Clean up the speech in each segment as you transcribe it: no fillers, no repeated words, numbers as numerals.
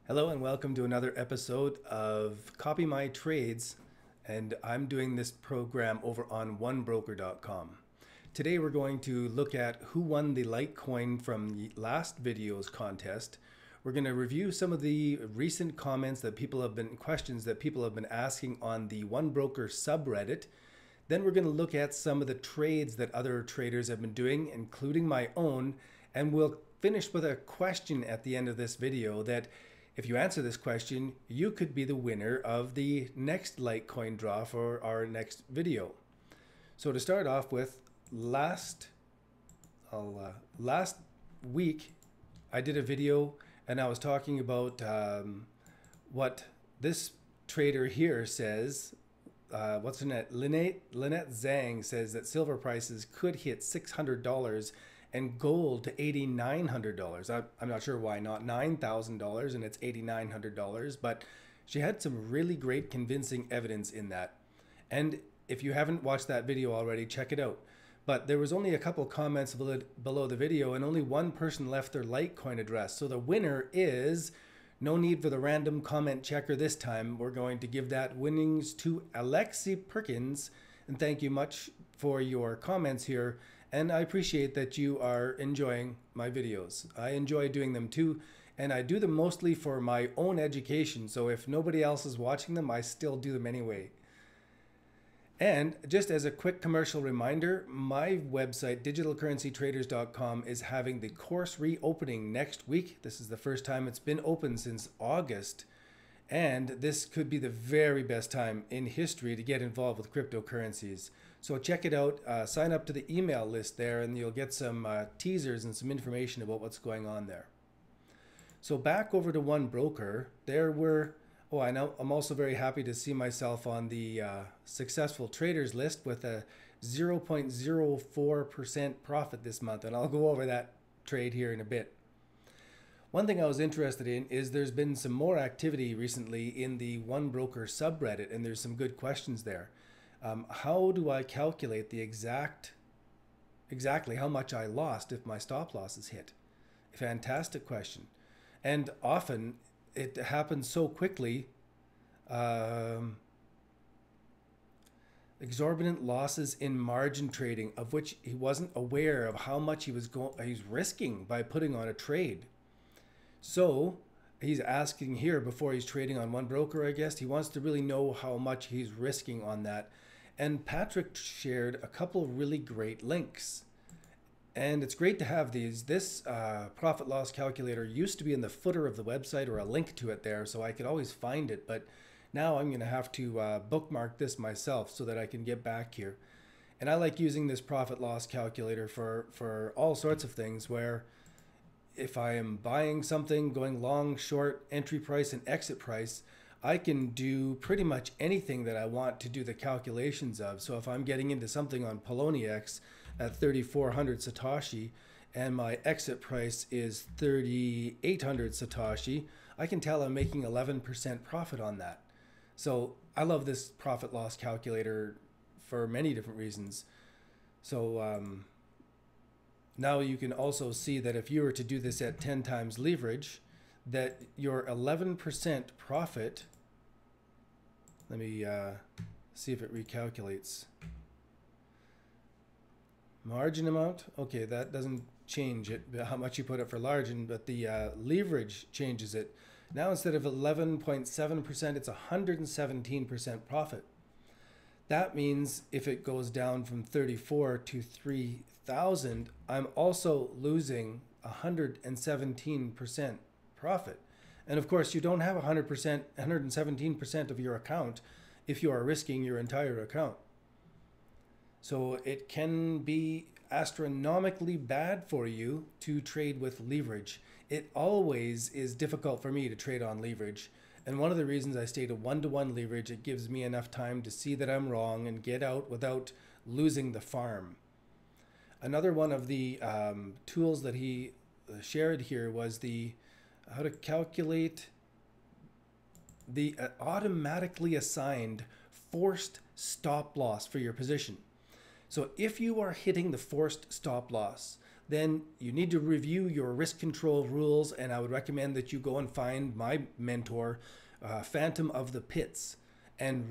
Hello and welcome to another episode of Copy My Trades, and I'm doing this program over on onebroker.com. Today we're going to look at who won the Litecoin from the last video's contest. We're going to review some of the recent comments that questions that people have been asking on the OneBroker subreddit. Then we're going to look at some of the trades that other traders have been doing, including my own, and we'll finish with a question at the end of this video that if you answer this question, you could be the winner of the next Litecoin draw for our next video. So to start off with, last week I did a video and I was talking about what this trader here says. What's her name? Lynette Zhang says that silver prices could hit $600 and gold to $8,900. I'm not sure why not $9,000 and it's $8,900, but she had some really great convincing evidence in that. And if you haven't watched that video already, check it out. But there was only a couple comments below the video and only one person left their Litecoin address. So the winner is, no need for the random comment checker this time. We're going to give that winnings to Alexi Perkins. And thank you much for your comments here. And I appreciate that you are enjoying my videos. I enjoy doing them too, and I do them mostly for my own education. So if nobody else is watching them, I still do them anyway. And just as a quick commercial reminder, my website, digitalcurrencytraders.com, is having the course reopening next week. This is the first time it's been open since August. And this could be the very best time in history to get involved with cryptocurrencies. So check it out, sign up to the email list there, and you'll get some teasers and some information about what's going on there. So back over to OneBroker, I'm also very happy to see myself on the successful traders list with a 0.04% profit this month, and I'll go over that trade here in a bit. One thing I was interested in is there's been some more activity recently in the OneBroker subreddit, and there's some good questions there. How do I calculate the exactly how much I lost if my stop loss is hit? A fantastic question. And often it happens so quickly. Exorbitant losses in margin trading, of which he wasn't aware of how much he's risking by putting on a trade. So he's asking here before he's trading on OneBroker, I guess. He wants to really know how much he's risking on that. And Patrick shared a couple of really great links. And it's great to have these. This profit loss calculator used to be in the footer of the website or a link to it there, so I could always find it. But now I'm going to have to bookmark this myself so that I can get back here. And I like using this profit loss calculator for all sorts of things, where if I am buying something, going long, short, entry price and exit price, I can do pretty much anything that I want to do the calculations of. So if I'm getting into something on Poloniex at 3,400 Satoshi and my exit price is 3,800 Satoshi, I can tell I'm making 11% profit on that. So I love this profit loss calculator for many different reasons. So now you can also see that if you were to do this at 10 times leverage, that your 11% profit, let me see if it recalculates. Margin amount, okay, that doesn't change it, how much you put it for margin, but the leverage changes it. Now instead of 11.7%, it's 117% profit. That means if it goes down from 34 to 3,000, I'm also losing 117% profit. And of course, you don't have 117% of your account if you are risking your entire account. So it can be astronomically bad for you to trade with leverage. It always is difficult for me to trade on leverage. And one of the reasons I stay to one-to-one leverage, it gives me enough time to see that I'm wrong and get out without losing the farm. Another one of the tools that he shared here was how to calculate the automatically assigned forced stop loss for your position. So if you are hitting the forced stop loss, then you need to review your risk control rules, and I would recommend that you go and find my mentor, Phantom of the Pits, and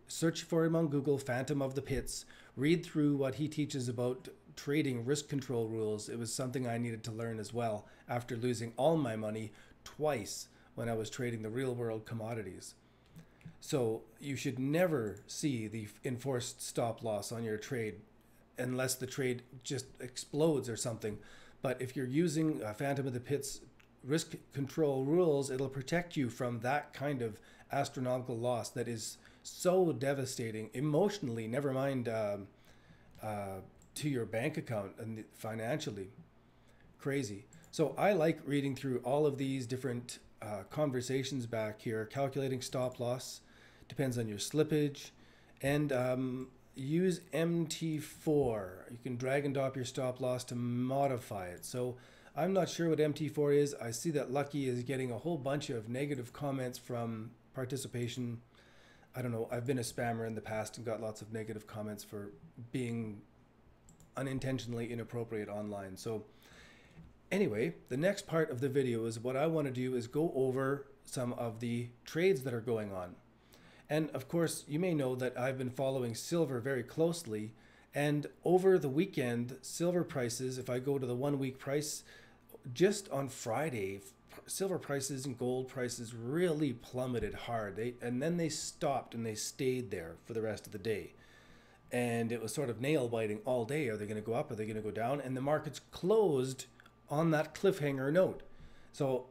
search for him on Google, Phantom of the Pits, read through what he teaches about trading risk control rules. It was something I needed to learn as well after losing all my money twice when I was trading the real world commodities. So you should never see the enforced stop loss on your trade unless the trade just explodes or something. But if you're using Phantom of the Pits risk control rules, it'll protect you from that kind of astronomical loss that is so devastating emotionally, never mind to your bank account and financially. Crazy. So I like reading through all of these different conversations back here, calculating stop loss, depends on your slippage, and use MT4. You can drag and drop your stop loss to modify it. So I'm not sure what MT4 is. I see that Lucky is getting a whole bunch of negative comments from participation. I don't know. I've been a spammer in the past and got lots of negative comments for being unintentionally inappropriate online. So anyway, the next part of the video is what I want to do is go over some of the trades that are going on. And of course, you may know that I've been following silver very closely. And over the weekend, silver prices, if I go to the 1 week price, just on Friday, silver prices and gold prices really plummeted hard. And then they stopped and they stayed there for the rest of the day. And it was sort of nail biting all day. Are they going to go up? Are they going to go down? And the markets closed on that cliffhanger note. So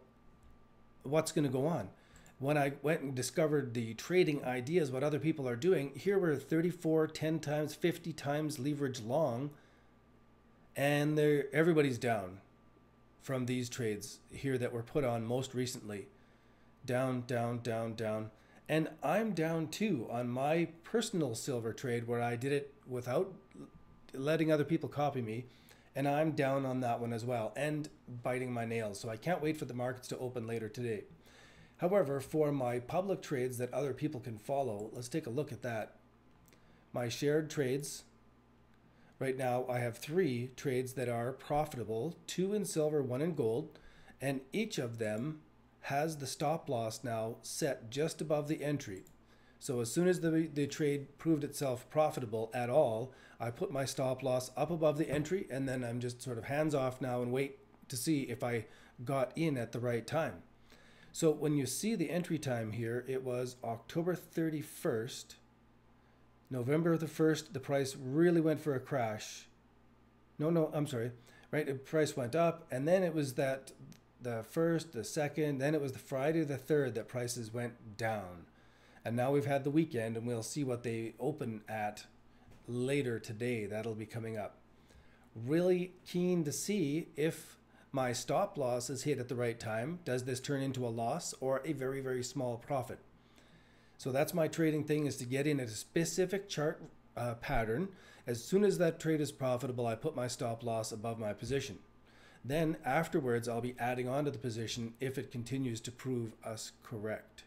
what's going to go on? When I went and discovered the trading ideas, what other people are doing, here we're 34, 10 times, 50 times leverage long, and everybody's down from these trades here that were put on most recently. Down, down, down, down. And I'm down too on my personal silver trade where I did it without letting other people copy me. And I'm down on that one as well and biting my nails. So I can't wait for the markets to open later today. However, for my public trades that other people can follow, let's take a look at that. My shared trades. Right now, I have 3 trades that are profitable, 2 in silver, 1 in gold, and each of them has the stop loss now set just above the entry. So as soon as the trade proved itself profitable at all, I put my stop loss up above the entry, and then I'm just sort of hands off now and wait to see if I got in at the right time. So when you see the entry time here, it was October 31st. November the 1st, the price really went for a crash. No, I'm sorry. Right, the price went up, and then it was the 1st, the 2nd, then it was the Friday the 3rd that prices went down. And now we've had the weekend, and we'll see what they open at later today. That'll be coming up. Really keen to see if my stop loss is hit at the right time. Does this turn into a loss or a very, very small profit? So that's my trading thing, is to get in at a specific chart pattern. As soon as that trade is profitable, I put my stop loss above my position. Then afterwards, I'll be adding on to the position if it continues to prove us correct.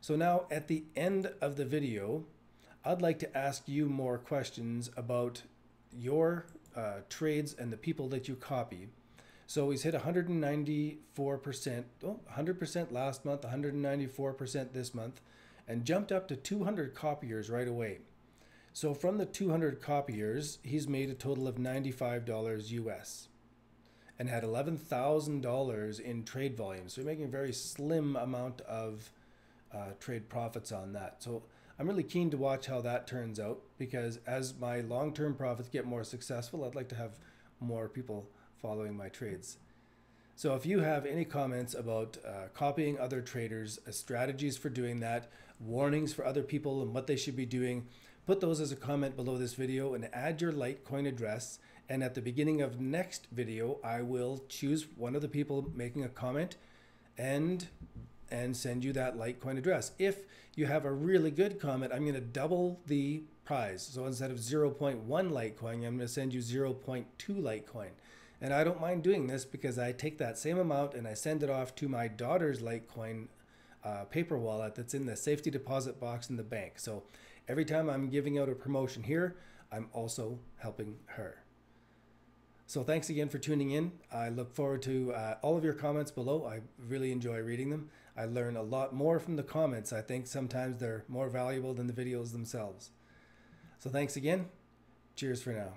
So now at the end of the video, I'd like to ask you more questions about your trades and the people that you copy. So he's hit 194%, 100% last month, 194% this month, and jumped up to 200 copiers right away. So from the 200 copiers, he's made a total of $95 US and had $11,000 in trade volume. So you're making a very slim amount of trade profits on that. So I'm really keen to watch how that turns out, because as my long-term profits get more successful, I'd like to have more people following my trades. So if you have any comments about copying other traders, strategies for doing that, warnings for other people and what they should be doing, put those as a comment below this video and add your Litecoin address. And at the beginning of next video, I will choose one of the people making a comment and send you that Litecoin address. If you have a really good comment, I'm going to double the prize. So instead of 0.1 Litecoin, I'm going to send you 0.2 Litecoin. And I don't mind doing this because I take that same amount and I send it off to my daughter's Litecoin paper wallet that's in the safety deposit box in the bank. So every time I'm giving out a promotion here, I'm also helping her. So thanks again for tuning in. I look forward to all of your comments below. I really enjoy reading them. I learn a lot more from the comments. I think sometimes they're more valuable than the videos themselves. So thanks again. Cheers for now.